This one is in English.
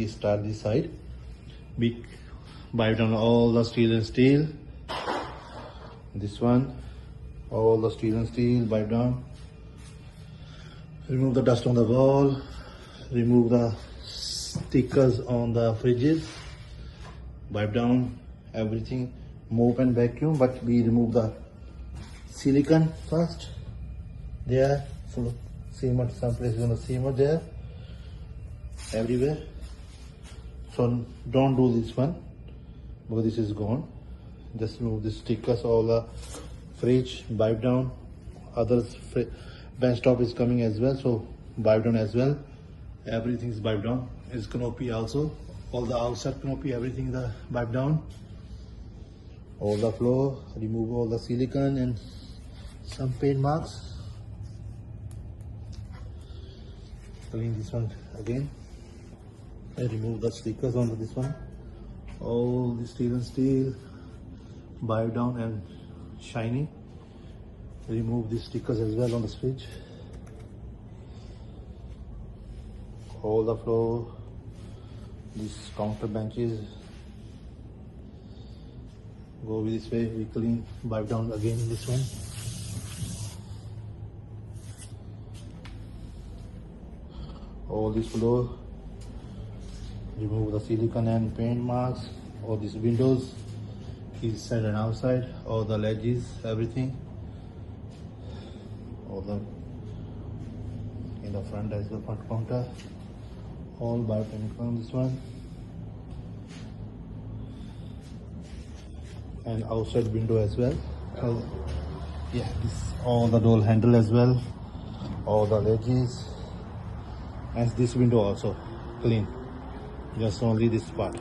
we start this side. We wipe down all the steel and steel. This one, all the steel and steel, wipe down. Remove the dust on the wall. Remove the stickers on the fridges. Wipe down everything. Mop and vacuum, but we remove the silicone first. There, so cement, some places on the cement there, everywhere. So don't do this one because this is gone. Just remove the stickers, all the fridge, wipe down. Others bench top is coming as well, so wipe down as well. Everything is wiped down. Is canopy also, all the outside canopy, everything is wiped down. All the floor, remove all the silicone and some paint marks. Clean this one again. And remove the stickers on this one. All the steel and steel, wipe down and shiny. Remove the stickers as well on the fridge. All the floor, these counter benches. Go this way, we clean, wipe down again this one. All this floor, remove the silicone and paint marks, all these windows, inside and outside, all the ledges, everything. All the in the front as the front counter, all wipe and clean this one. And outside window as well. Yeah, this all the door handle as well, all the ledges, and this window also clean, just only this part.